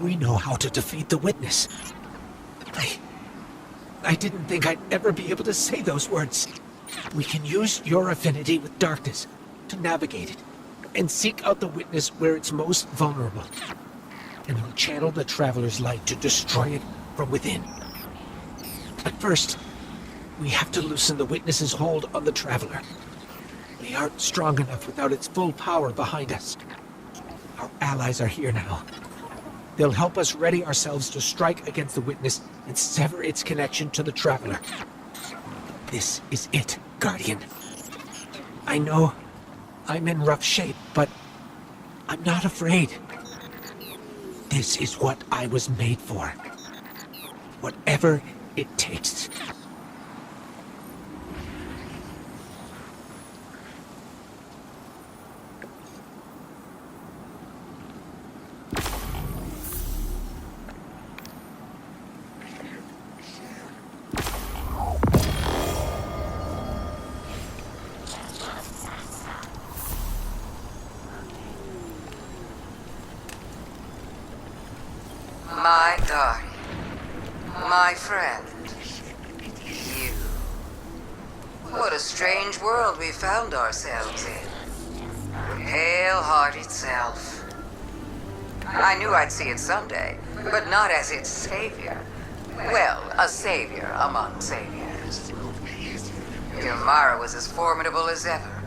We know how to defeat the witness. I didn't think I'd ever be able to say those words. We can use your affinity with darkness to navigate it and seek out the witness where it's most vulnerable. And we'll channel the Traveler's light to destroy it from within. But first, we have to loosen the witness's hold on the Traveler. We aren't strong enough without its full power behind us. Our allies are here now. They'll help us ready ourselves to strike against the witness and sever its connection to the Traveler. This is it, Guardian. I know I'm in rough shape, but I'm not afraid. This is what I was made for. Whatever it takes. My guardian, my friend, you. What a strange world we found ourselves in. Pale-hearted self. I knew I'd see it someday, but not as its savior. Well, a savior among saviors. Your Mara was as formidable as ever.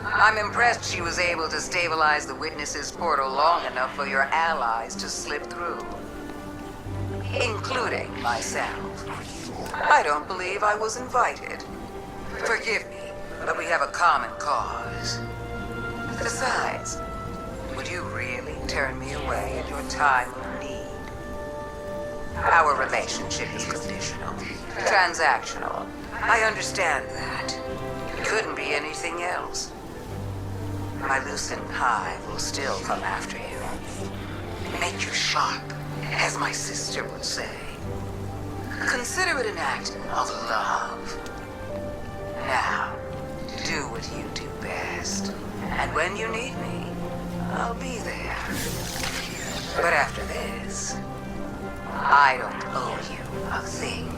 I'm impressed she was able to stabilize the Witness's portal long enough for your allies to slip through. Including myself. I don't believe I was invited. Forgive me, but we have a common cause. Besides, would you really turn me away at your time of need? Our relationship is conditional, transactional. I understand that. It couldn't be anything else. My loosened hive will still come after you. Make you sharp, as my sister would say. Consider it an act of love. Now, do what you do best. And when you need me, I'll be there. But after this, I don't owe you a thing.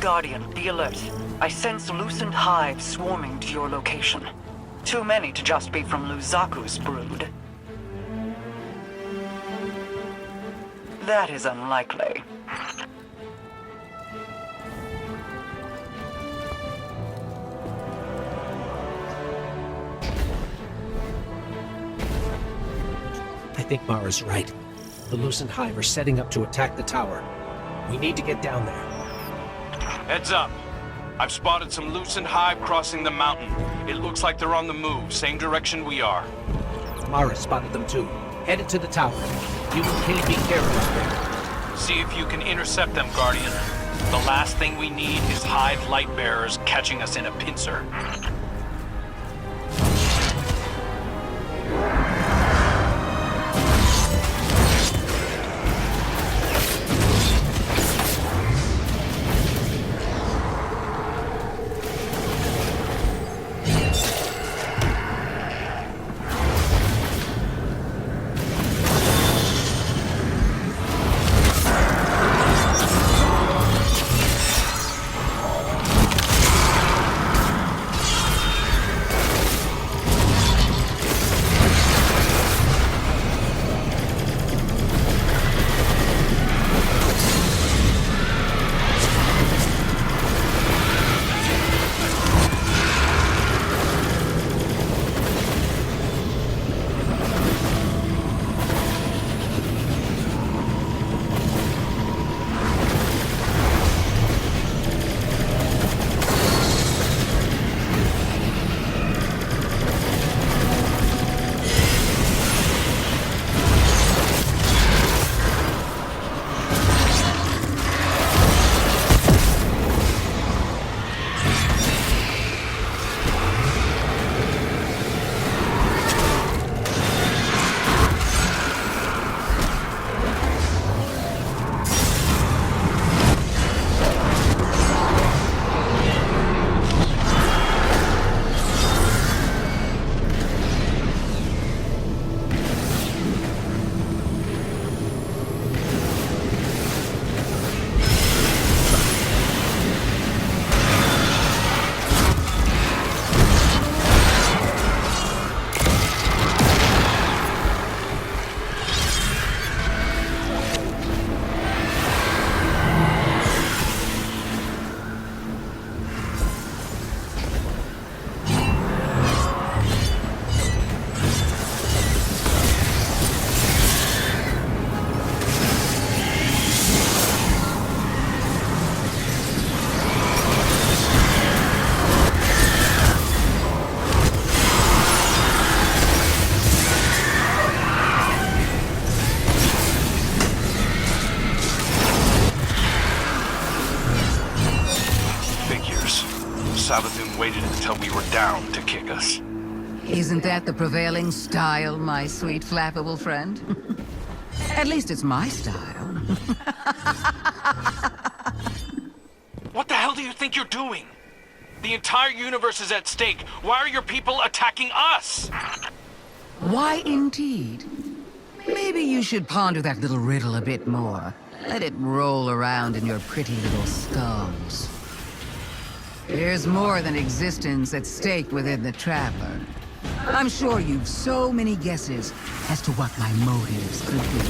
Guardian, be alert. I sense loosened hives swarming to your location. Too many to just be from Luzaku's brood. That is unlikely. I think Mara's right. The loosened hive are setting up to attack the tower. We need to get down there. Heads up. I've spotted some loosened hive crossing the mountain. It looks like they're on the move, same direction we are. Mara spotted them too. Headed to the tower. You and Kay be careful out there. See if you can intercept them, Guardian. The last thing we need is hive light bearers catching us in a pincer. Savathun waited until we were down to kick us. Isn't that the prevailing style, my sweet flappable friend? At least it's my style. What the hell do you think you're doing? The entire universe is at stake. Why are your people attacking us? Why indeed? Maybe you should ponder that little riddle a bit more. Let it roll around in your pretty little skulls. There's more than existence at stake within the Traveler. I'm sure you've so many guesses as to what my motives could be.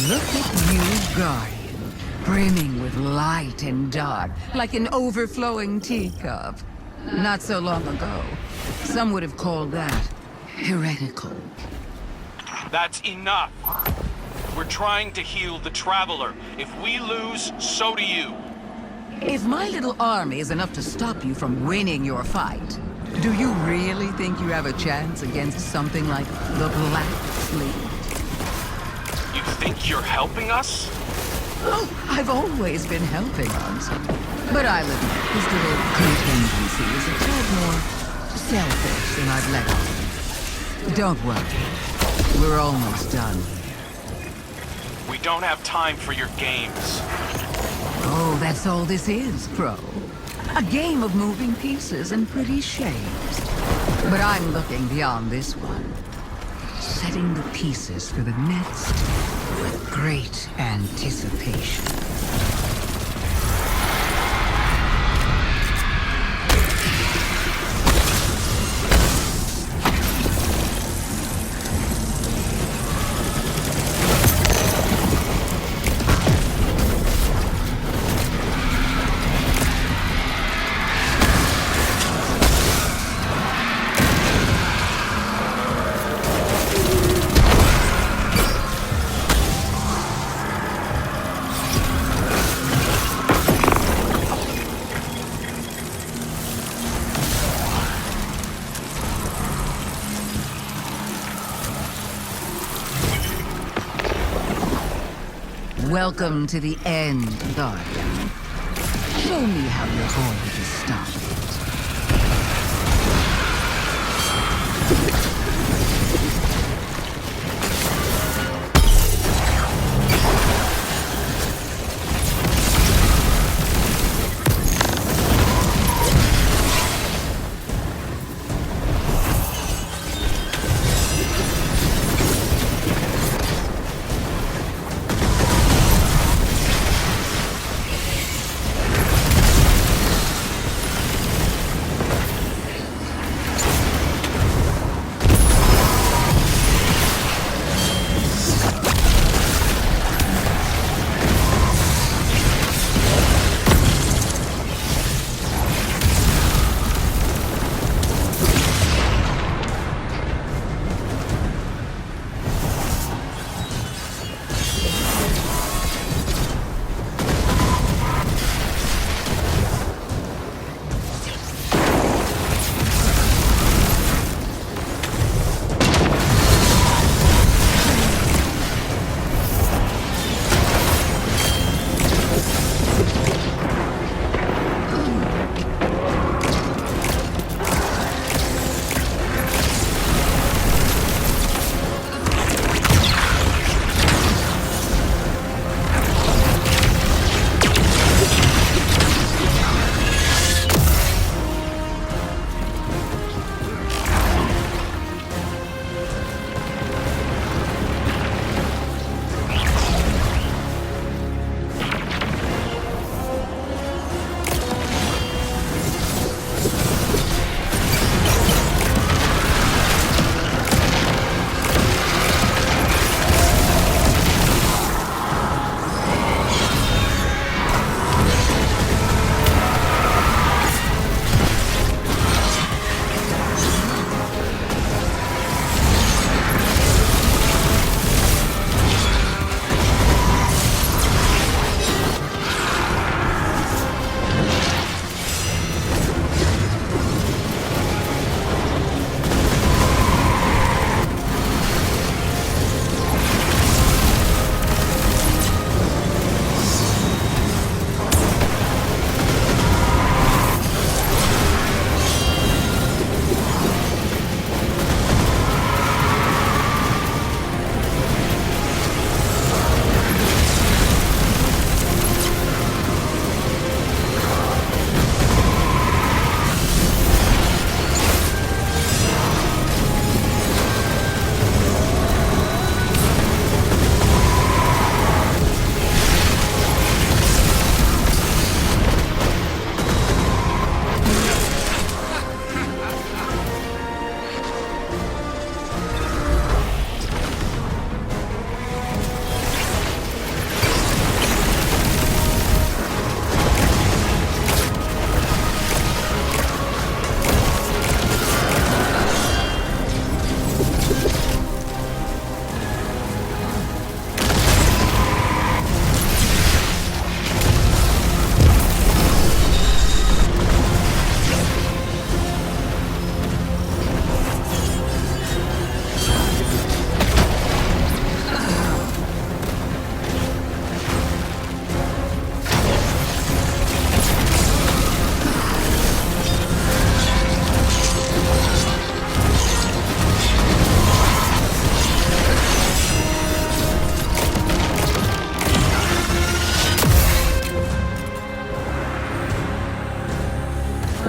Look at you, Guardian, brimming with light and dark, like an overflowing teacup. Not so long ago, some would have called that heretical. That's enough. We're trying to heal the Traveler. If we lose, so do you. If my little army is enough to stop you from winning your fight, do you really think you have a chance against something like the Black Fleet? You think you're helping us? Oh, I've always been helping us. But I'll admit, this little contingency is a tad more selfish than I'd let on. Don't worry. We're almost done here. We don't have time for your games. Oh, that's all this is, Crow. A game of moving pieces and pretty shapes. But I'm looking beyond this one. Setting the pieces for the next with great anticipation. Welcome to the end, Guardian. Show me how you're going to stop it.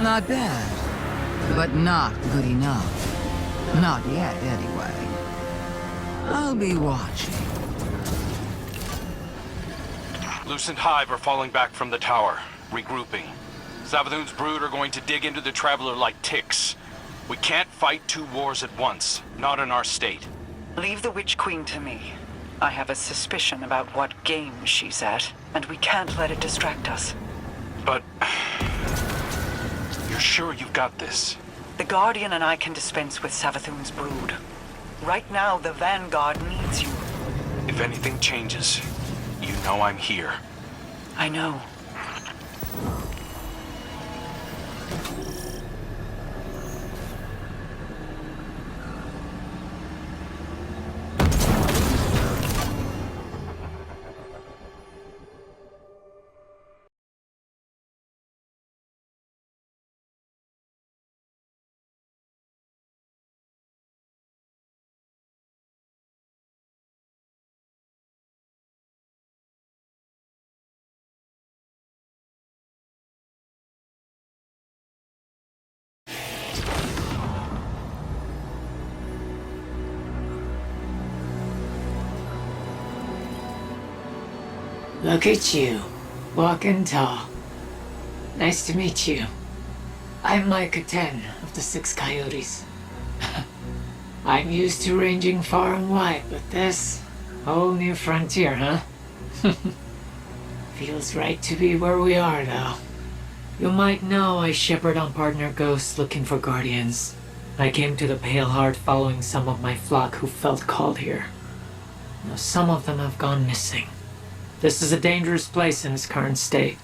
Not bad, but not good enough. Not yet, anyway. I'll be watching. Lucent Hive are falling back from the tower, regrouping. Savathun's brood are going to dig into the Traveler like ticks. We can't fight two wars at once, not in our state. Leave the Witch Queen to me. I have a suspicion about what game she's at, and we can't let it distract us. But... you're sure you've got this? The Guardian and I can dispense with Savathun's brood. Right now, the Vanguard needs you. If anything changes, you know I'm here. I know. Look at you, walking tall. Nice to meet you. I'm Micah 10 of the Six Coyotes. I'm used to ranging far and wide, but this, whole new frontier, huh? Feels right to be where we are, though. You might know I shepherd on partner ghosts looking for guardians. I came to the Pale Heart following some of my flock who felt called here. Now, some of them have gone missing. This is a dangerous place in its current state.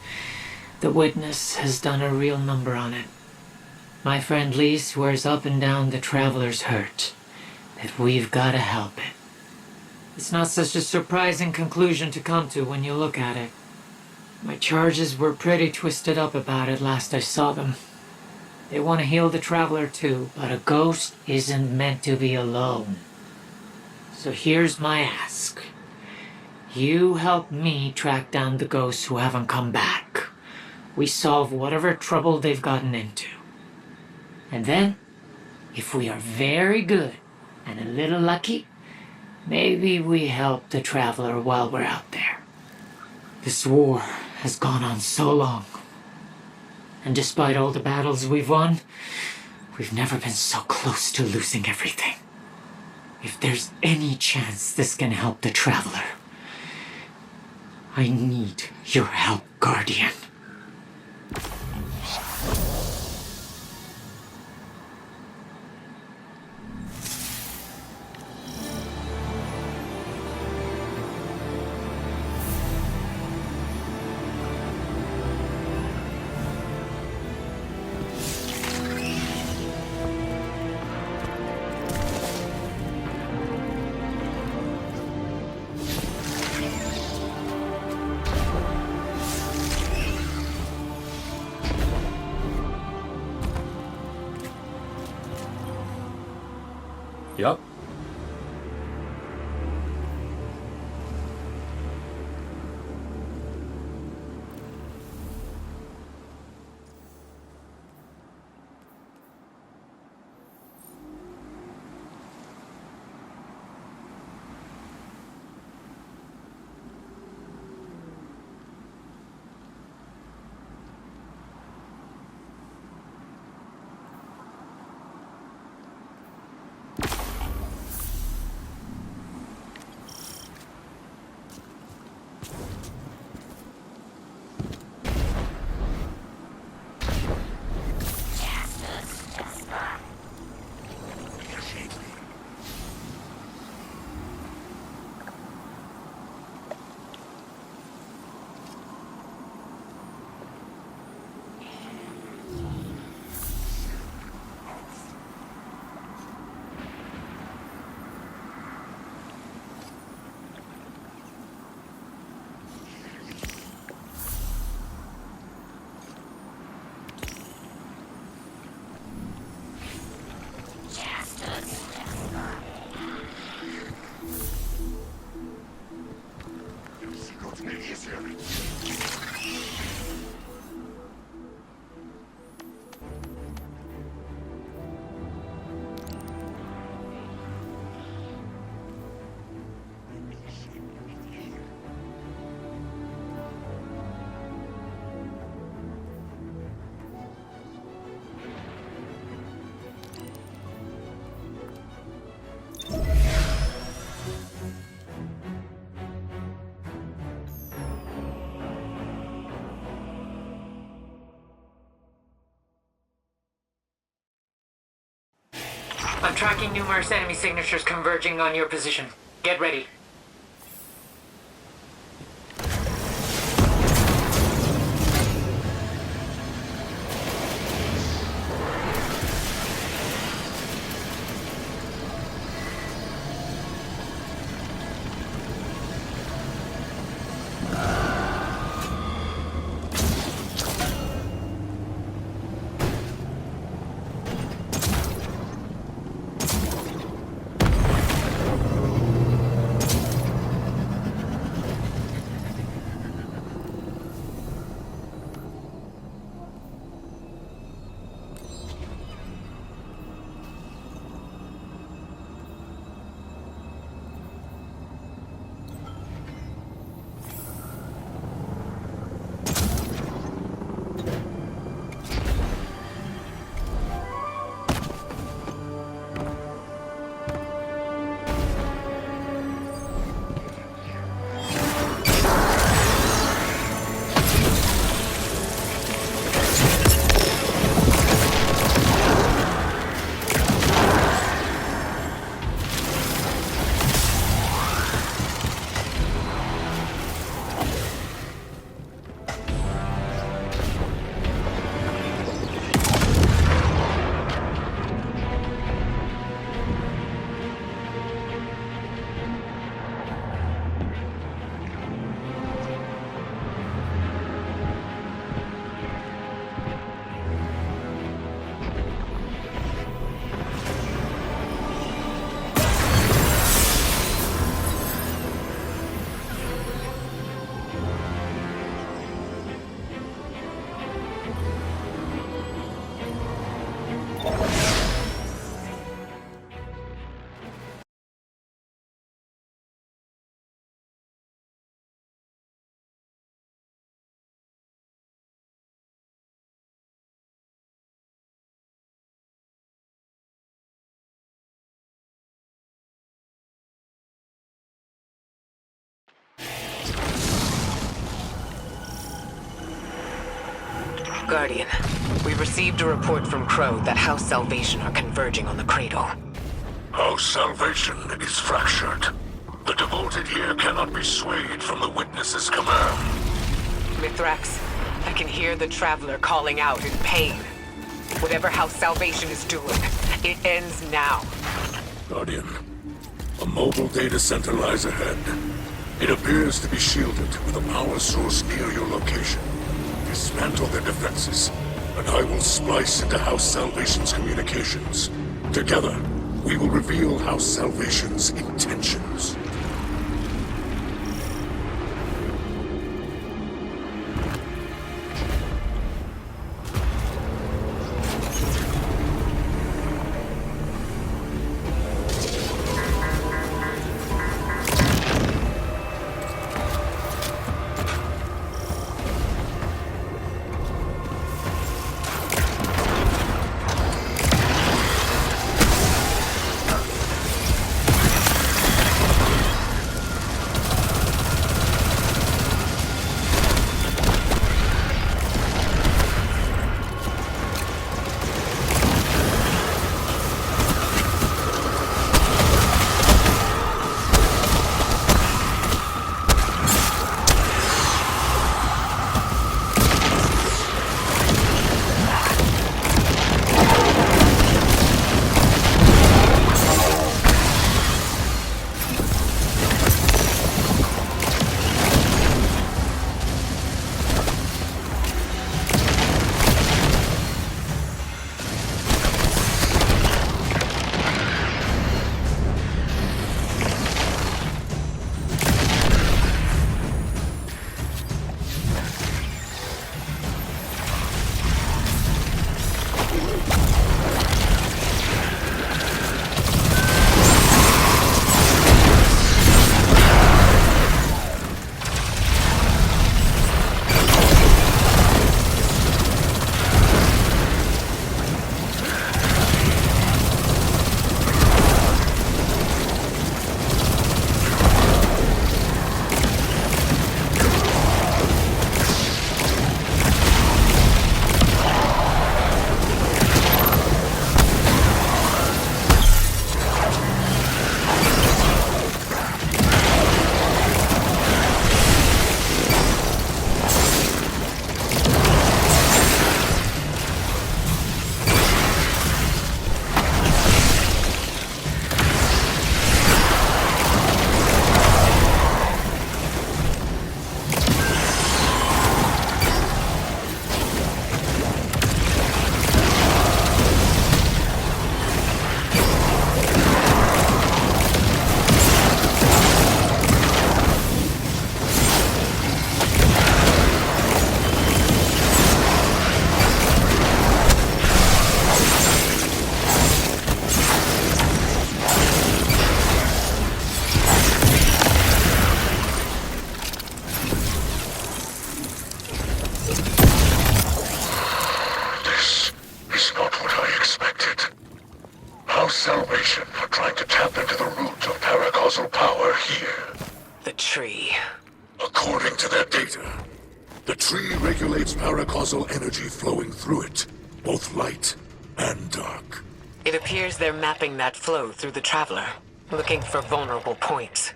The Witness has done a real number on it. My friend Lee swears up and down the Traveler's hurt, that we've got to help it. It's not such a surprising conclusion to come to when you look at it. My charges were pretty twisted up about it last I saw them. They want to heal the Traveler too, but a ghost isn't meant to be alone. So here's my ask. You help me track down the ghosts who haven't come back. We solve whatever trouble they've gotten into. And then, if we are very good and a little lucky, maybe we help the Traveler while we're out there. This war has gone on so long. And despite all the battles we've won, we've never been so close to losing everything. If there's any chance this can help the Traveler, I need your help, Guardian. Yep. I'm tracking numerous enemy signatures converging on your position. Get ready. Guardian, we received a report from Crow that House Salvation are converging on the cradle. House Salvation is fractured. The devoted here cannot be swayed from the Witness's command. Mithrax, I can hear the Traveler calling out in pain. Whatever House Salvation is doing, it ends now. Guardian, a mobile data center lies ahead. It appears to be shielded with a power source near your location. Dismantle their defenses, and I will splice into House Salvation's communications. Together, we will reveal House Salvation's intentions. tree regulates paracausal energy flowing through it, both light and dark. It appears they're mapping that flow through the Traveler, looking for vulnerable points.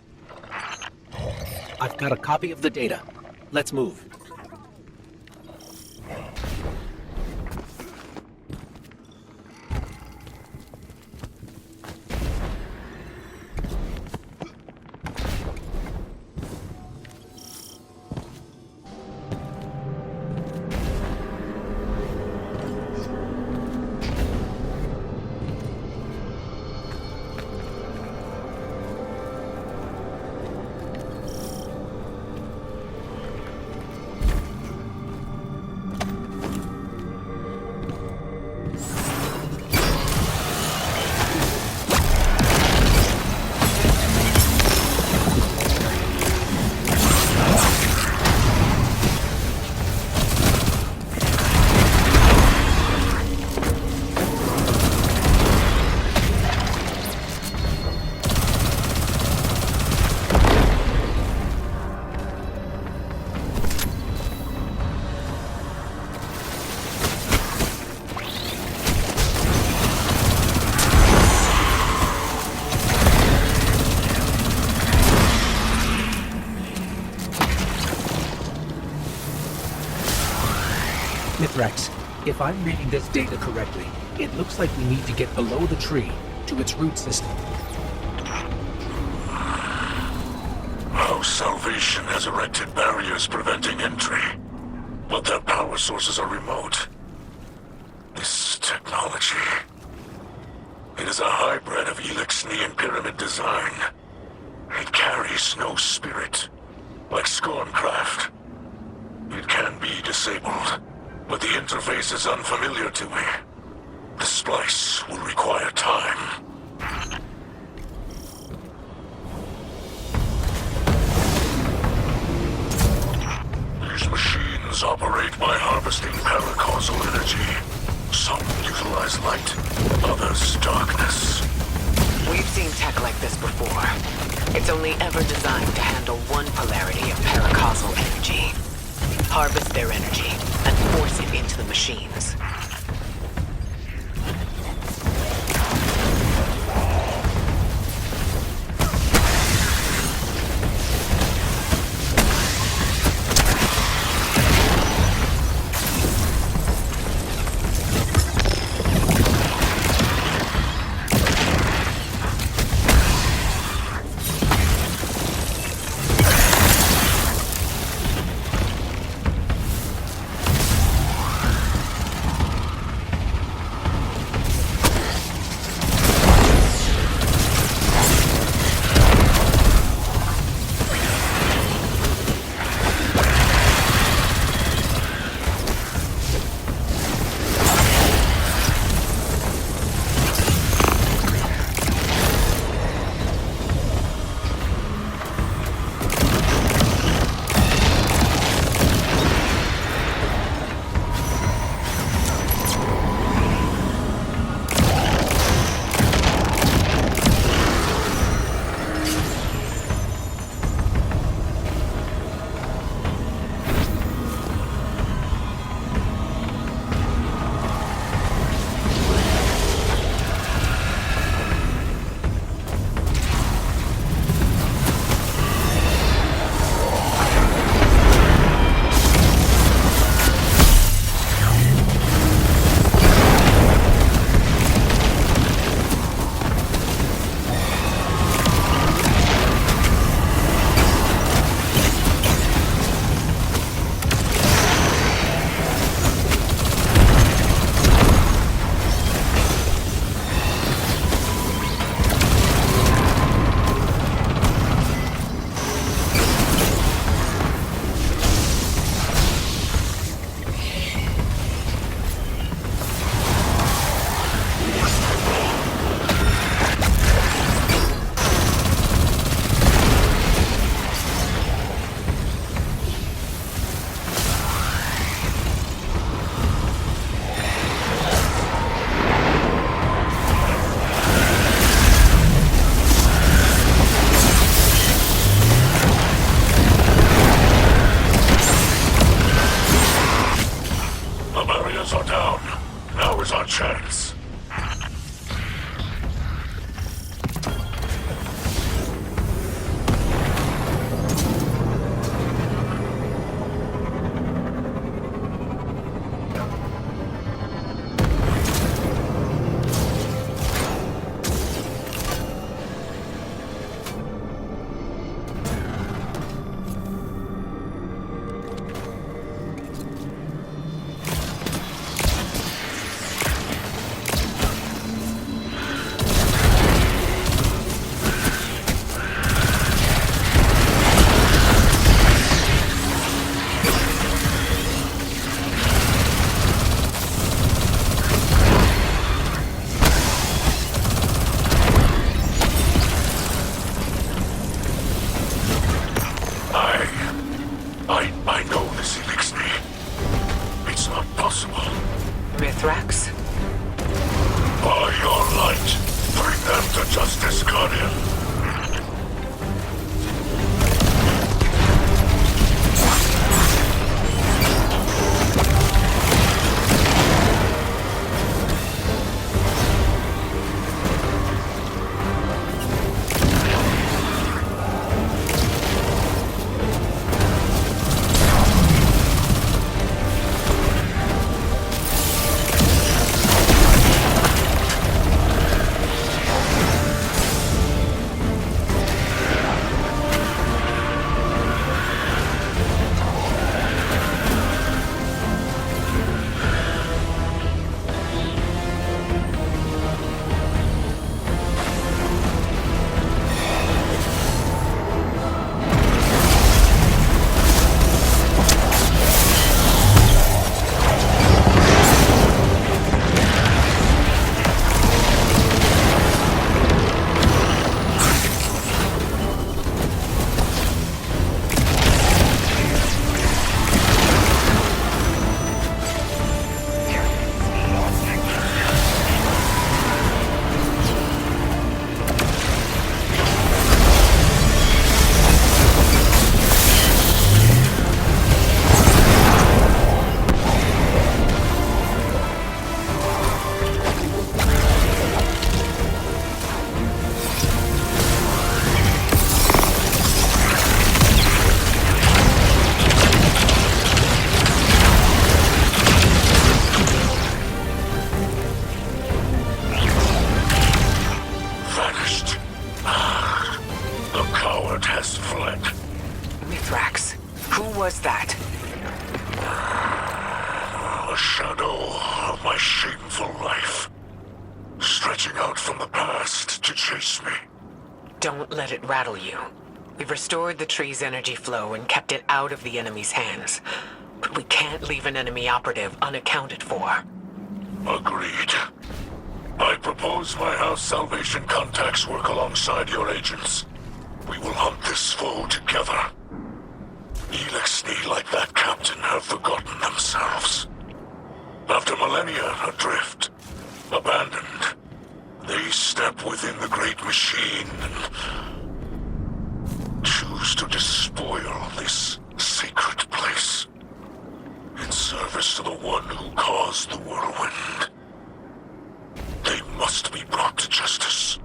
I've got a copy of the data. Let's move. Mithrax, if I'm reading this data correctly, it looks like we need to get below the tree, to its root system. House Salvation has erected barriers preventing entry, but their power sources are remote. This technology... It is a hybrid of Elixni and Pyramid design. It carries no spirit, like Scorncraft. It can be disabled, but the interface is unfamiliar to me. The splice will require time. These machines operate by harvesting paracausal energy. Some utilize light, others darkness. We've seen tech like this before. It's only ever designed to handle one polarity of paracausal energy. Harvest their energy and force it into the machines. our chance. I know this elixir. It's not possible. Mithrax? By your light, bring them to justice, Guardian. Has fled. Mithrax? Who was that? A shadow of my shameful life, stretching out from the past to chase me. Don't let it rattle you. We've restored the tree's energy flow and kept it out of the enemy's hands. But we can't leave an enemy operative unaccounted for. Agreed. I propose my House Salvation contacts work alongside your agents. We will hunt this foe together. Elixni, like that captain, have forgotten themselves. After millennia adrift, abandoned, they step within the great machine and choose to despoil this sacred place in service to the one who caused the whirlwind. They must be brought to justice.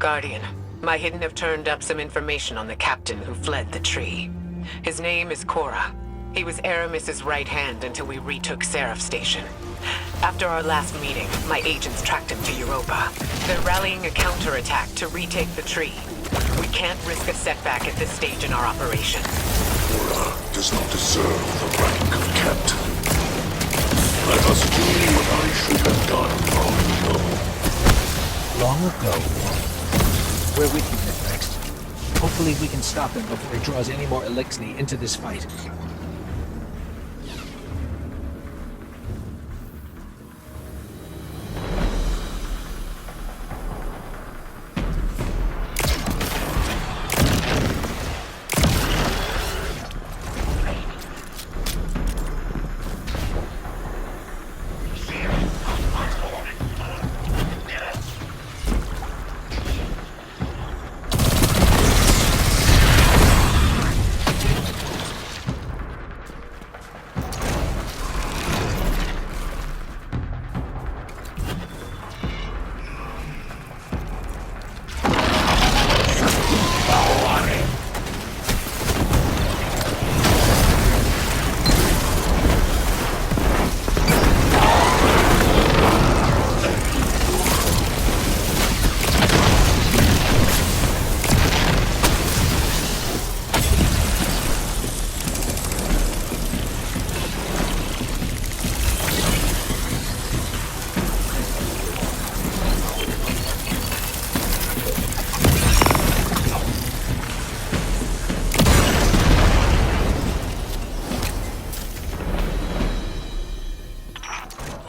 Guardian, my Hidden have turned up some information on the captain who fled the tree. His name is Cora. He was Aramis's right hand until we retook Seraph Station. After our last meeting, my agents tracked him to Europa. They're rallying a counterattack to retake the tree. We can't risk a setback at this stage in our operation. Cora does not deserve the rank of captain. Let us do what I should have done long ago. Long ago. We're with you, Mithrax. Hopefully we can stop him before he draws any more Elixni into this fight.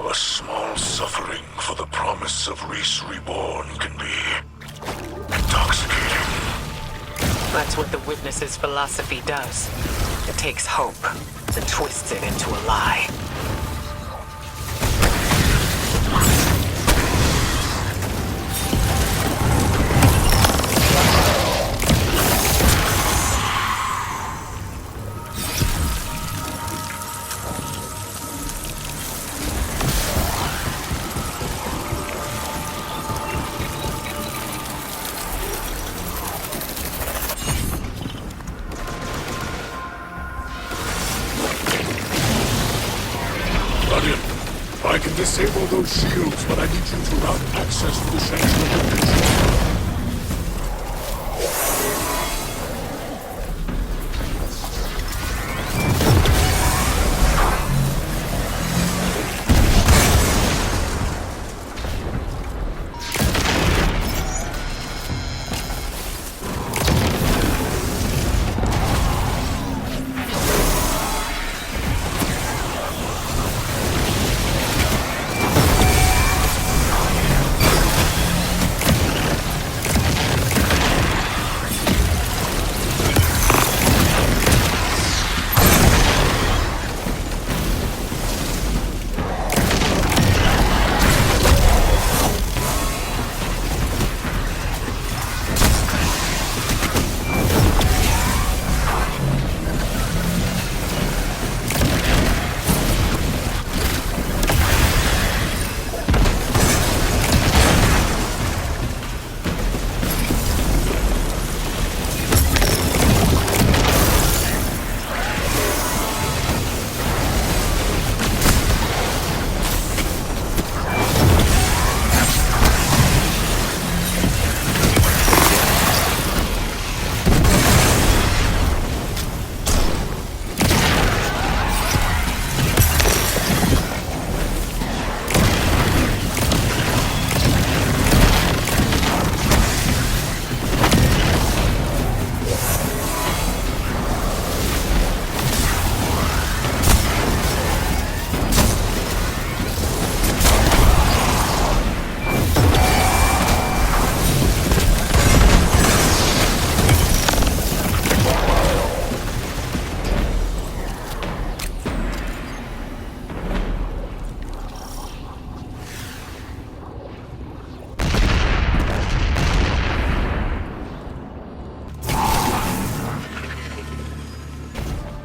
A small suffering for the promise of Reese Reborn can be intoxicating. That's what the Witness's philosophy does. It takes hope and twists it into a lie. Guardian, I can disable those shields, but I need you to route access to the sanctuary location.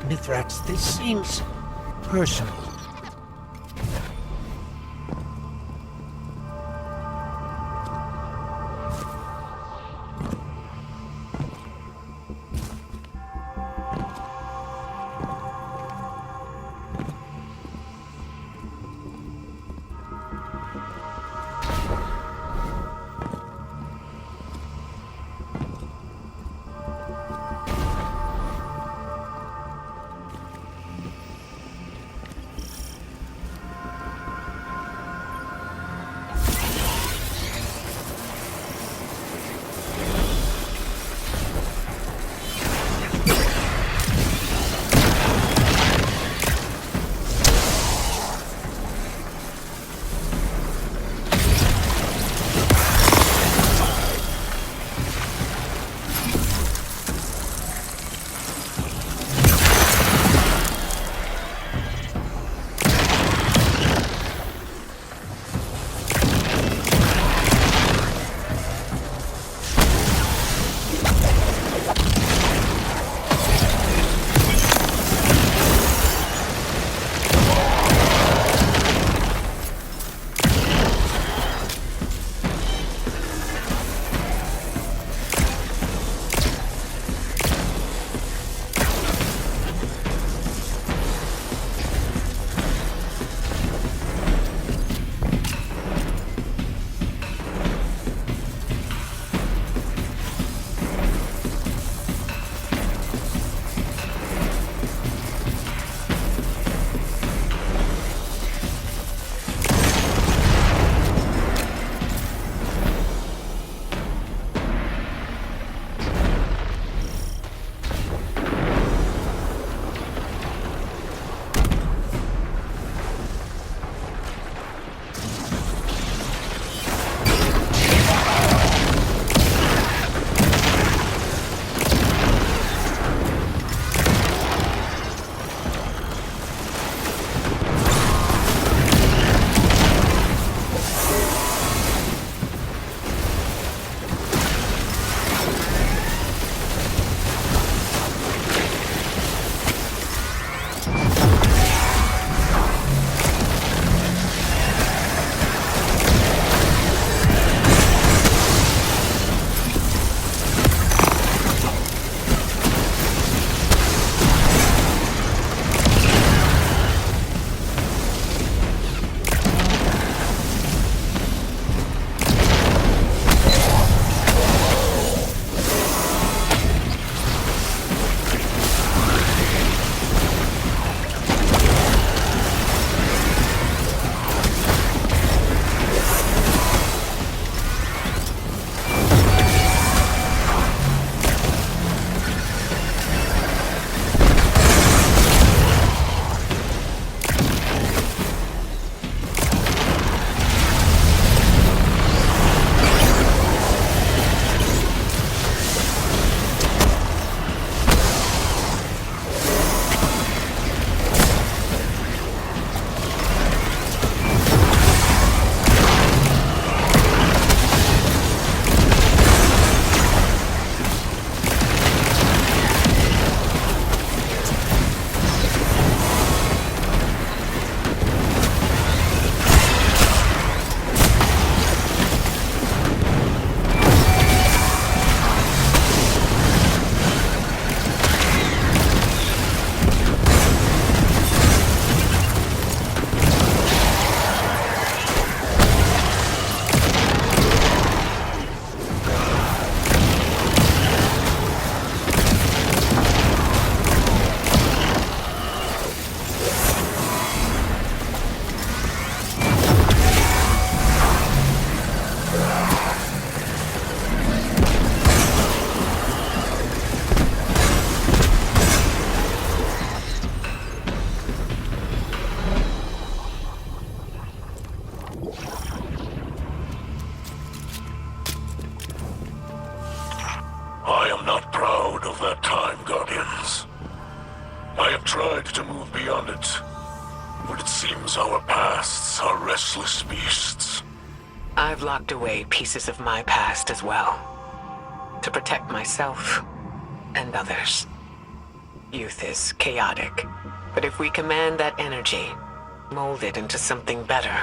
Mithrax, this seems personal. tried to move beyond it, but it seems our pasts are restless beasts. I've locked away pieces of my past as well, to protect myself and others. Youth is chaotic, but if we command that energy, mold it into something better,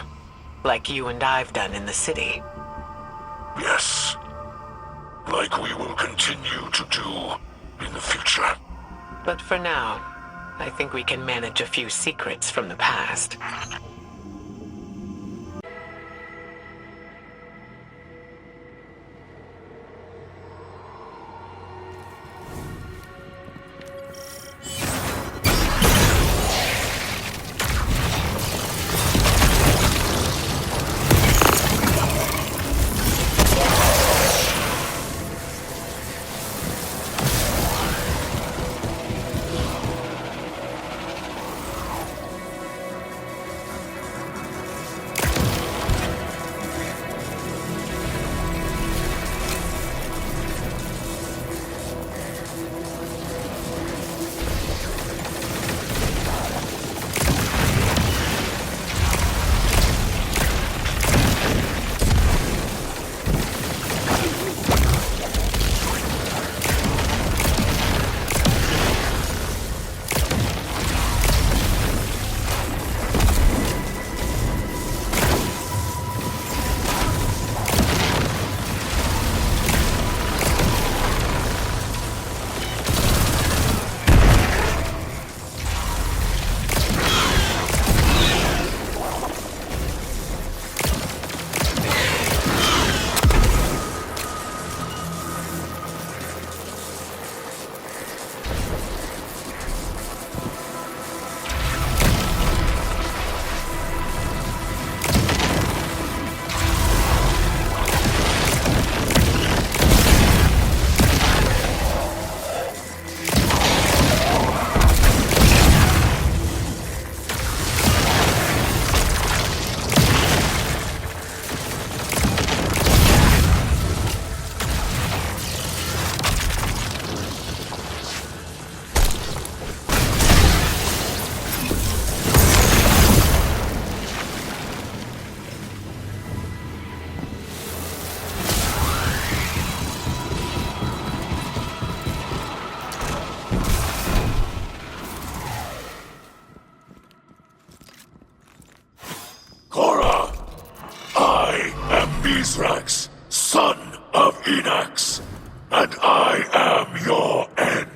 like you and I've done in the city. Yes, like we will continue to do in the future. But for now, I think we can manage a few secrets from the past. Mithrax, son of Enax, and I am your end.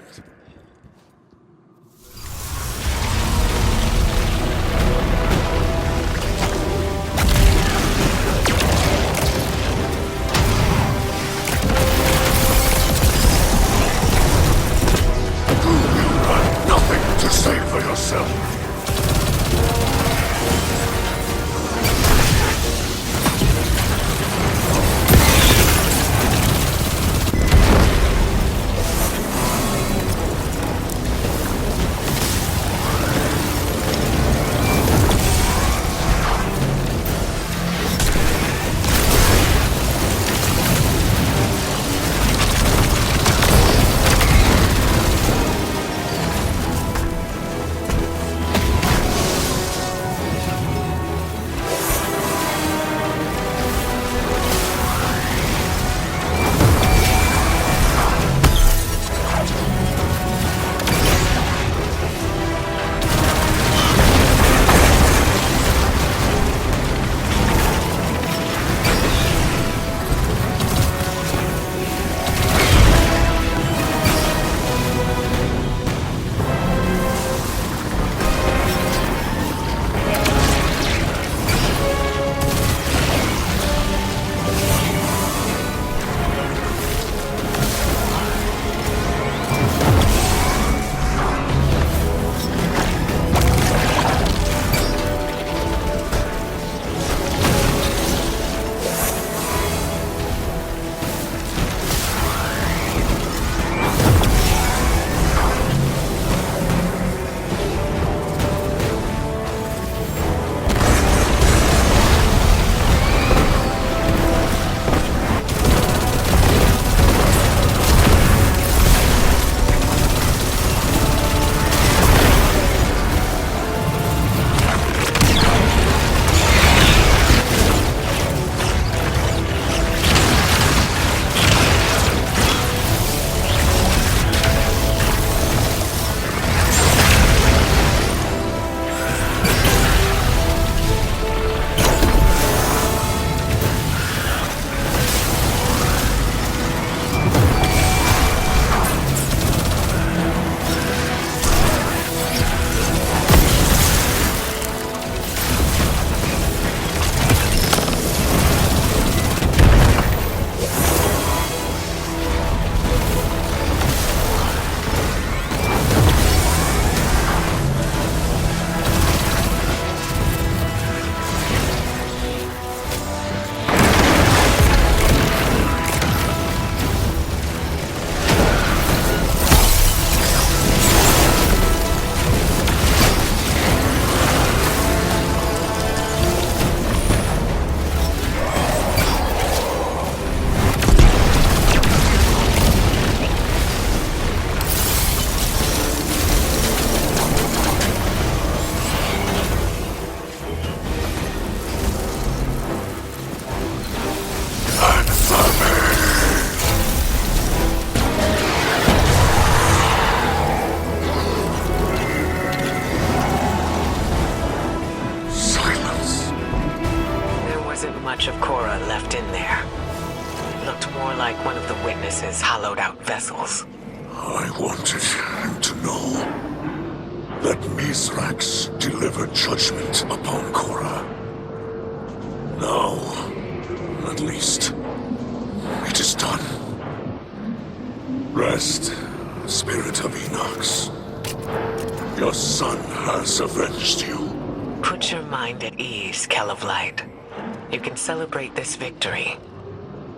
You have nothing to say for yourself. load-out vessels. I wanted him to know that Mithrax delivered judgment upon Korra. Now, at least, it is done. Rest, Spirit of Enox. Your son has avenged you. Put your mind at ease, Kell of Light. You can celebrate this victory.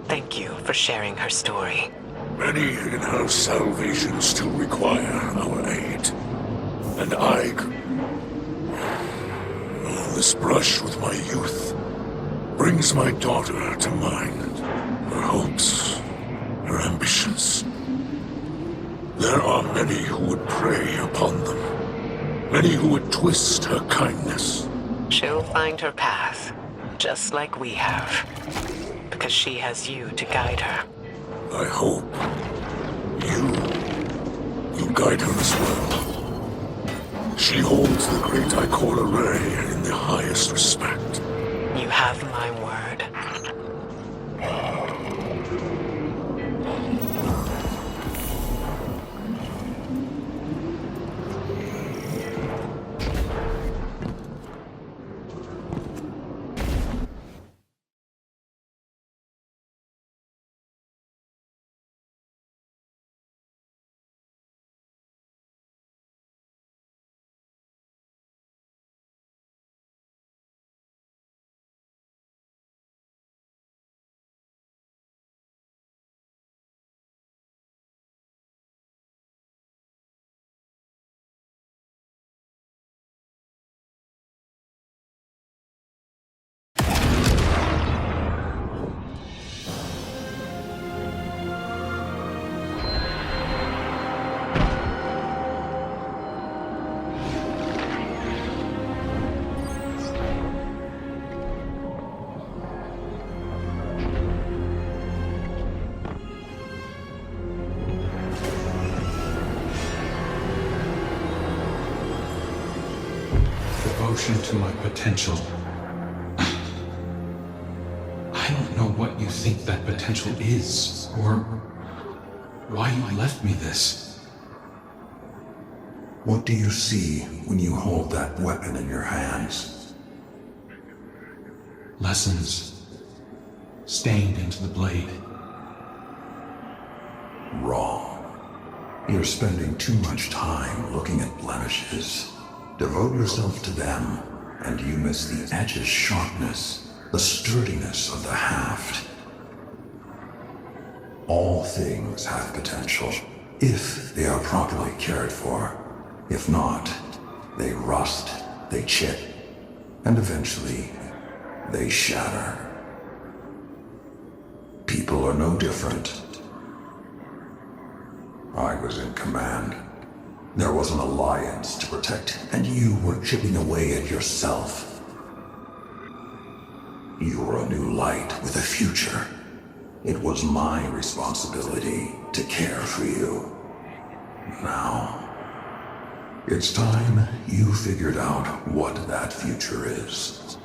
Thank you for sharing her story. Many in her salvation still require our aid. And this brush with my youth brings my daughter to mind. Her hopes, her ambitions. There are many who would prey upon them. Many who would twist her kindness. She'll find her path, just like we have. Because she has you to guide her. I hope you guide her as well. She holds the great Ikora Rey in the highest respect. You have my word. Devotion to my potential. I don't know what you think that potential is, or why you left me this. What do you see when you hold that weapon in your hands? Lessons stained into the blade. Wrong. You're spending too much time looking at blemishes. Devote yourself to them, and you miss the edge's sharpness, the sturdiness of the haft. All things have potential, if they are properly cared for. If not, they rust, they chip, and eventually, they shatter. People are no different. I was in command. There was an alliance to protect, and you were chipping away at yourself. You were a new light with a future. It was my responsibility to care for you. Now, it's time you figured out what that future is.